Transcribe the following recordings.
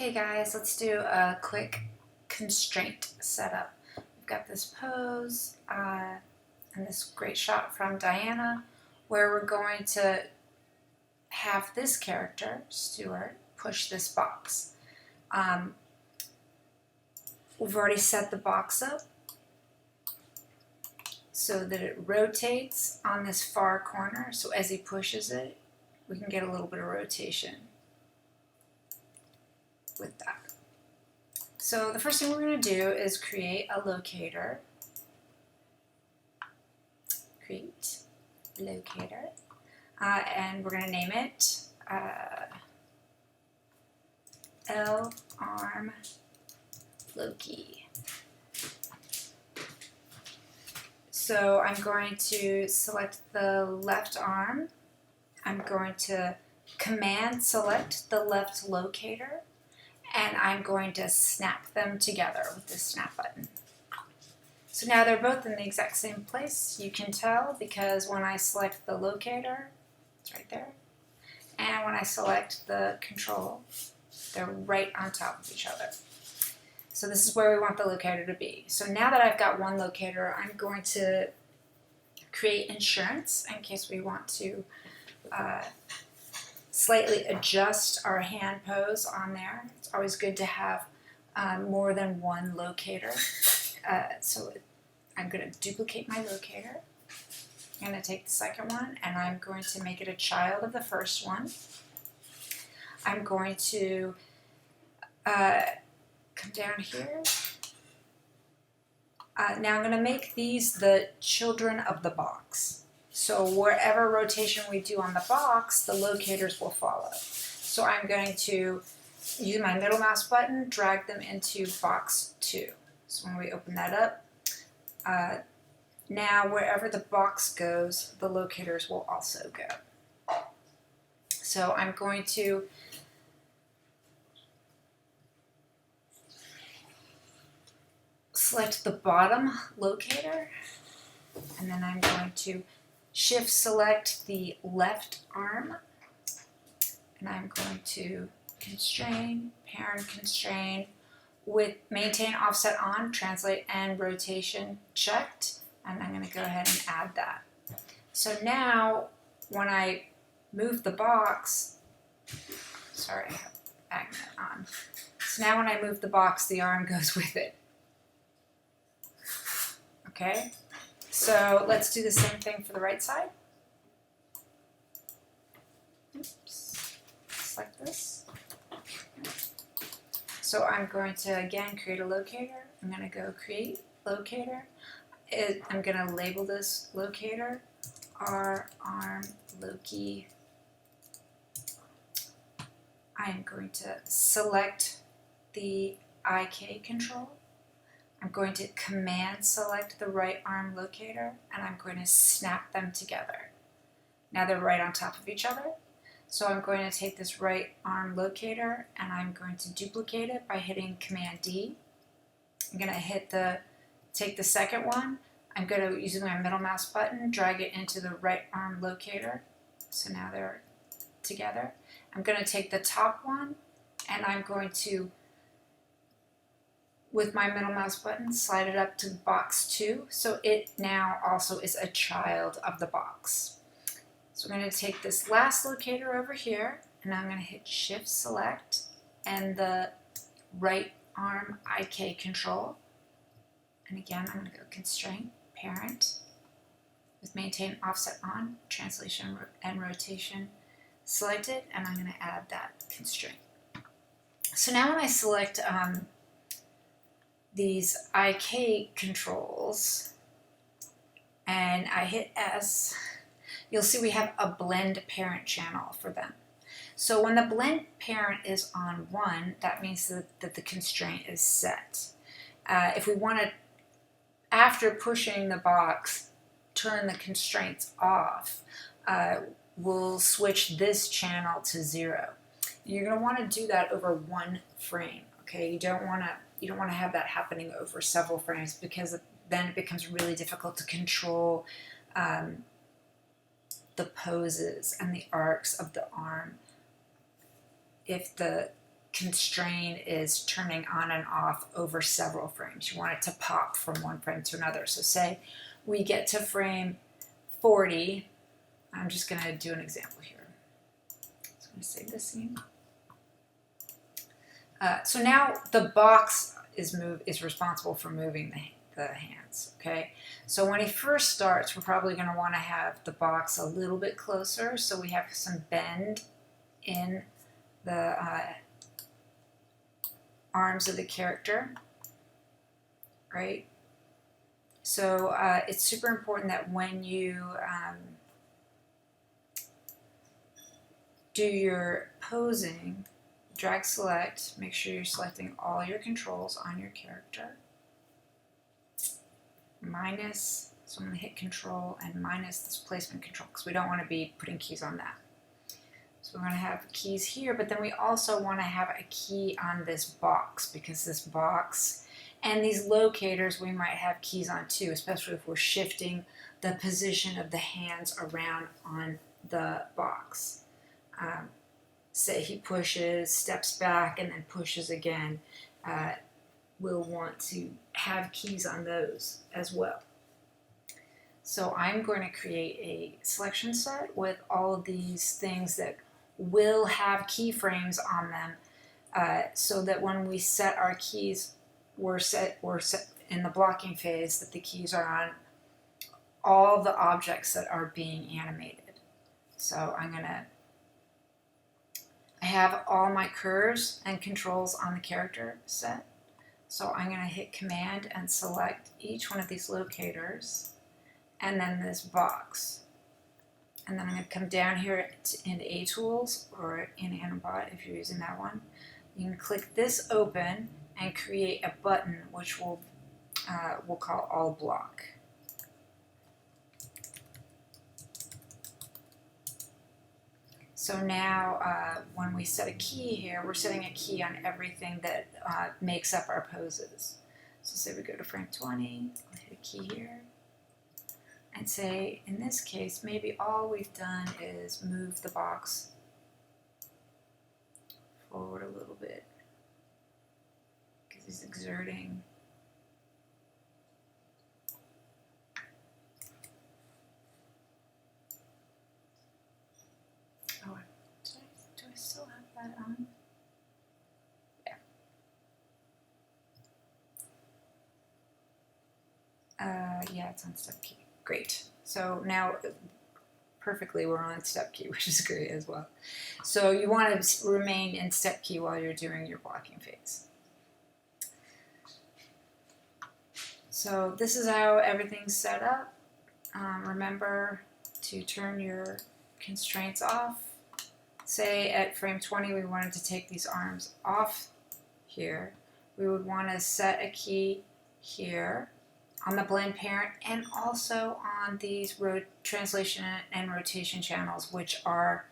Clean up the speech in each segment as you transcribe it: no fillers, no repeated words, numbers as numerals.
Okay guys, let's do a quick constraint setup. We've got this pose and this great shot from Diana where we're going to have this character, Stuart, push this box. We've already set the box up so that it rotates on this far corner, so as he pushes it, we can get a little bit of rotation with that. So the first thing we're going to do is create a locator. Create locator. And we're going to name it L-arm Loki. So I'm going to select the left arm. I'm going to command select the left locator, and I'm going to snap them together with this snap button. So now they're both in the exact same place. You can tell because when I select the locator, it's right there, and when I select the control, they're right on top of each other. So this is where we want the locator to be. So now that I've got one locator, I'm going to create insurance in case we want to slightly adjust our hand pose on there. It's always good to have more than one locator. So I'm going to duplicate my locator. I'm going to take the second one and I'm going to make it a child of the first one. I'm going to come down here. Now I'm going to make these the children of the box. So wherever rotation we do on the box, the locators will follow. So I'm going to use my middle mouse button, drag them into box 2. So when we open that up, now wherever the box goes, the locators will also go. So I'm going to select the bottom locator, and then I'm going to shift select the left arm, and I'm going to constrain, parent constrain, with maintain offset on, translate and rotation checked, and I'm going to go ahead and add that. So now when I move the box, sorry, I have magnet on. So now when I move the box, the arm goes with it. Okay, so let's do the same thing for the right side. Oops, select this. So I'm going to again create a locator. I'm going to go create locator. I'm going to label this locator R-arm Loki. I'm going to select the IK control. I'm going to command select the right arm locator, and I'm going to snap them together. Now they're right on top of each other. So I'm going to take this right arm locator and I'm going to duplicate it by hitting Command D. I'm going to take the second one. I'm going to, using my middle mouse button, drag it into the right arm locator. So now they're together. I'm going to take the top one and I'm going to, with my middle mouse button, slide it up to box 2, so it now also is a child of the box. So we're going to take this last locator over here, and I'm going to hit Shift Select and the right arm IK control. And again, I'm going to go Constraint, Parent, with Maintain Offset on, Translation and Rotation selected, and I'm going to add that constraint. So now when I select these IK controls and I hit S, you'll see we have a blend parent channel for them. So when the blend parent is on 1, that means that the constraint is set. If we want to, after pushing the box, turn the constraints off, we'll switch this channel to 0. You're going to want to do that over 1 frame. Okay, you don't want to have that happening over several frames, because then it becomes really difficult to control the poses and the arcs of the arm if the constrain is turning on and off over several frames. You want it to pop from one frame to another. So say we get to frame 40. I'm just going to do an example here. So I'm going to save this scene. So now the box is responsible for moving the hands. Okay. So when he first starts, we're probably going to want to have the box a little bit closer, so we have some bend in the arms of the character, right? So it's super important that when you do your posing, drag select, make sure you're selecting all your controls on your character. Minus, so I'm going to hit control and minus this placement control because we don't want to be putting keys on that. So we're going to have keys here, but then we also want to have a key on this box, because this box and these locators we might have keys on too, especially if we're shifting the position of the hands around on the box. Say he pushes, steps back, and then pushes again. We'll want to have keys on those as well. So I'm going to create a selection set with all of these things that will have keyframes on them, so that when we set our keys, we're set in the blocking phase, that the keys are on all the objects that are being animated. So I have all my curves and controls on the character set. So I'm going to hit Command and select each one of these locators and then this box. And then I'm going to come down here in A Tools or in Animbot if you're using that one. You can click this open and create a button which we'll call All Block. So now when we set a key here, we're setting a key on everything that makes up our poses. So say we go to frame 20, I'll hit a key here, and say in this case maybe all we've done is move the box forward a little bit because he's exerting. Oh, do I still have that on? Yeah. Yeah, it's on step key. Great. So now perfectly we're on step key, which is great as well. So you want to remain in step key while you're doing your blocking phase. So this is how everything's set up. Remember to turn your constraints off. Say at frame 20 we wanted to take these arms off here. We would want to set a key here on the blend parent and also on these translation and rotation channels, which are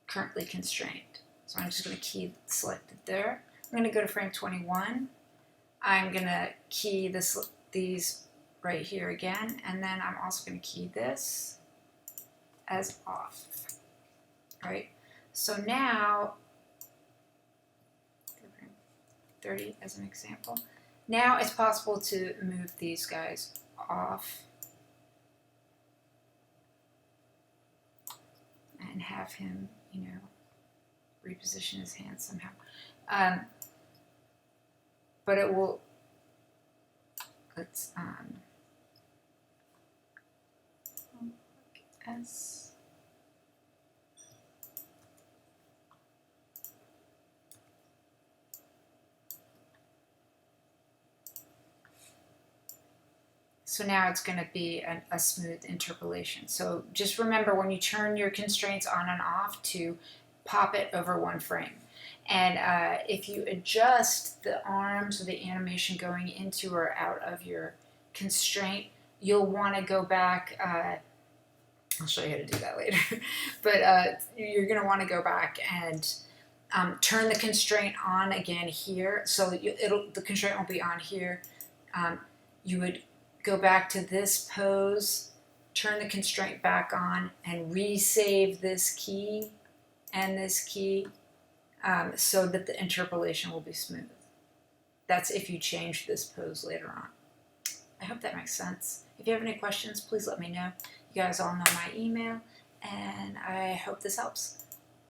currently constrained. So I'm just going to key selected there. I'm going to go to frame 21. I'm going to key these right here again, and then I'm also going to key this as off. Right? So now, 30 as an example. Now it's possible to move these guys off and have him, reposition his hands somehow. But it will, let's, S. So now it's going to be a smooth interpolation. So just remember when you turn your constraints on and off to pop it over one frame. And if you adjust the arms or the animation going into or out of your constraint, you'll want to go back. I'll show you how to do that later. But you're going to want to go back and turn the constraint on again here. So the constraint won't be on here. You would go back to this pose, turn the constraint back on, and resave this key and this key so that the interpolation will be smooth. That's if you change this pose later on. I hope that makes sense. If you have any questions, please let me know. You guys all know my email, and I hope this helps.